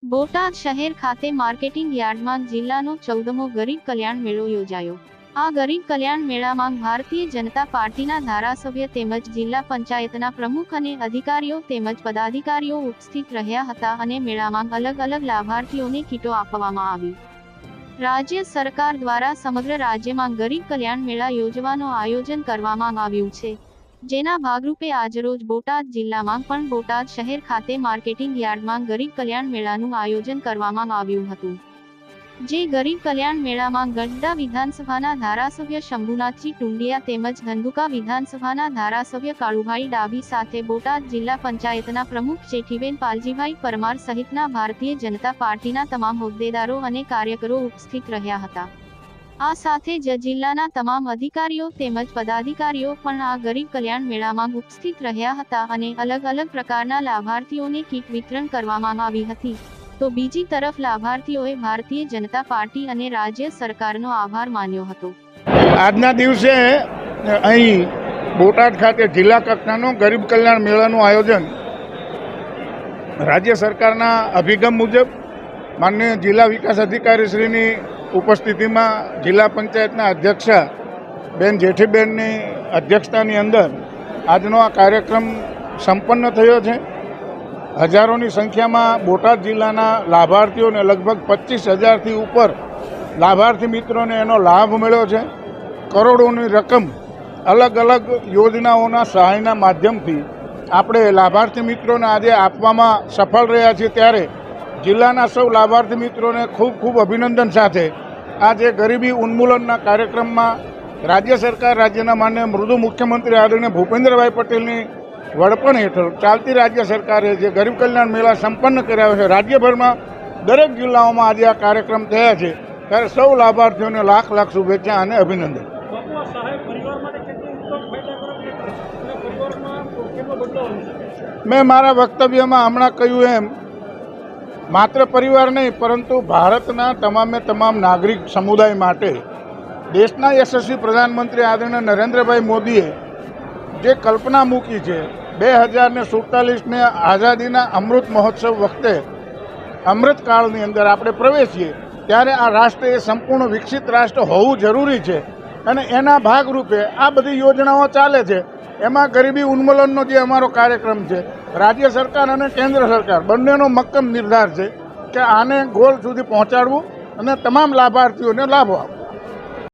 બોટાદ શહેર ખાતે માર્કેટિંગ યાર્ડમાં જિલ્લાનો 14મો ગરીબ કલ્યાણ મેળો યોજાયો। આ ગરીબ કલ્યાણ મેળામાં ભારતીય જનતા પાર્ટીના ધારાસભ્ય તેમજ જિલ્લા પંચાયતના પ્રમુખ અને અધિકારીઓ તેમજ પદાધિકારીઓ ઉપસ્થિત રહ્યા હતા અને મેળામાં અલગ અલગ લાભાર્થીઓને કીટો આપવામાં આવી। રાજ્ય સરકાર દ્વારા સમગ્ર રાજ્યમાં ગરીબ કલ્યાણ મેળા યોજવાનું આયોજન કરવામાં આવ્યું છે, જેના ભાગરૂપે આજરોજ બોટાદ જિલ્લામાં પણ બોટાદ શહેર ખાતે માર્કેટિંગ યાર્ડમાં ગરીબ કલ્યાણ મેળાનું આયોજન કરવામાં આવ્યું હતું। જે ગરીબ કલ્યાણ મેળામાં ગઢડા વિધાનસભાના ધારાસભ્ય શંભુનાથજી ટુંડિયા તેમજ ધંધુકા વિધાનસભાના ધારાસભ્ય કાળુભાઈ ડાભી સાથે બોટાદ જિલ્લા પંચાયતના પ્રમુખ જેઠીબેન પાલજીભાઈ પરમાર સહિતના ભારતીય જનતા પાર્ટીના તમામ હોદ્દેદારો અને કાર્યકરો ઉપસ્થિત રહ્યા હતા। આ સાથે જ જિલ્લાના તમામ અધિકારીઓ તેમજ પદાધિકારીઓ પણ આ ગરીબ કલ્યાણ મેળામાં ઉપસ્થિત રહ્યા હતા અને અલગ અલગ પ્રકારના લાભાર્થીઓને કીટ વિતરણ કરવામાં આવી હતી। તો બીજી તરફ લાભાર્થીઓએ ભારતીય જનતા પાર્ટી અને રાજ્ય સરકારનો આભાર માન્યો હતો। આજના દિવસે અહીં બોટાદ ખાતે જિલ્લા કક્ષાનો ગરીબ કલ્યાણ મેળાનું આયોજન રાજ્ય સરકારના અભિગમ મુજબ માનનીય જિલ્લા વિકાસ અધિકારી શ્રીની ઉપસ્થિતિમાં જિલ્લા પંચાયતના અધ્યક્ષા બેન જેઠીબેનની અધ્યક્ષતાની અંદર આજનો આ કાર્યક્રમ સંપન્ન થયો છે। હજારોની સંખ્યામાં બોટાદ જિલ્લાના લાભાર્થીઓને લગભગ 25,000થી ઉપર લાભાર્થી મિત્રોને એનો લાભ મળ્યો છે। કરોડોની રકમ અલગ અલગ યોજનાઓના સહાયના માધ્યમથી આપણે લાભાર્થી મિત્રોને આજે આપવામાં સફળ રહ્યા છીએ, ત્યારે જિલ્લાના સૌ લાભાર્થી મિત્રોને ખૂબ ખૂબ અભિનંદન સાથે આજે ગરીબી ઉન્મૂલનના કાર્યક્રમમાં રાજ્ય સરકાર, રાજ્યના માનનીય મૃદુ મુખ્યમંત્રી આદરણીય ભૂપેન્દ્રભાઈ પટેલની વડપણ હેઠળ ચાલતી રાજ્ય સરકારે જે ગરીબ કલ્યાણ મેળા સંપન્ન કર્યા છે, રાજ્યભરમાં દરેક જિલ્લાઓમાં આજે આ કાર્યક્રમ થયા છે, ત્યારે સૌ લાભાર્થીઓને લાખ લાખ શુભેચ્છા અને અભિનંદન। મેં મારા વક્તવ્યમાં હમણાં કહ્યું એમ માત્ર પરિવાર નહીં પરંતુ ભારતના તમામે તમામ નાગરિક સમુદાય માટે દેશના યશસ્વી પ્રધાનમંત્રી આદરણીય નરેન્દ્રભાઈ મોદીએ જે કલ્પના મૂકી છે, 2047ને આઝાદીના અમૃત મહોત્સવ વખતે અમૃતકાળની અંદર આપણે પ્રવેશીએ ત્યારે આ રાષ્ટ્ર એ સંપૂર્ણ વિકસિત રાષ્ટ્ર હોવું જરૂરી છે અને એના ભાગરૂપે આ બધી યોજનાઓ ચાલે છે। એમાં ગરીબી ઉન્મૂલનનો જે અમારો કાર્યક્રમ છે, રાજ્ય સરકાર અને કેન્દ્ર સરકાર બંનેનો મક્કમ નિર્ધાર છે કે આને ગોલ સુધી પહોંચાડવું અને તમામ લાભાર્થીઓને લાભો આપવો।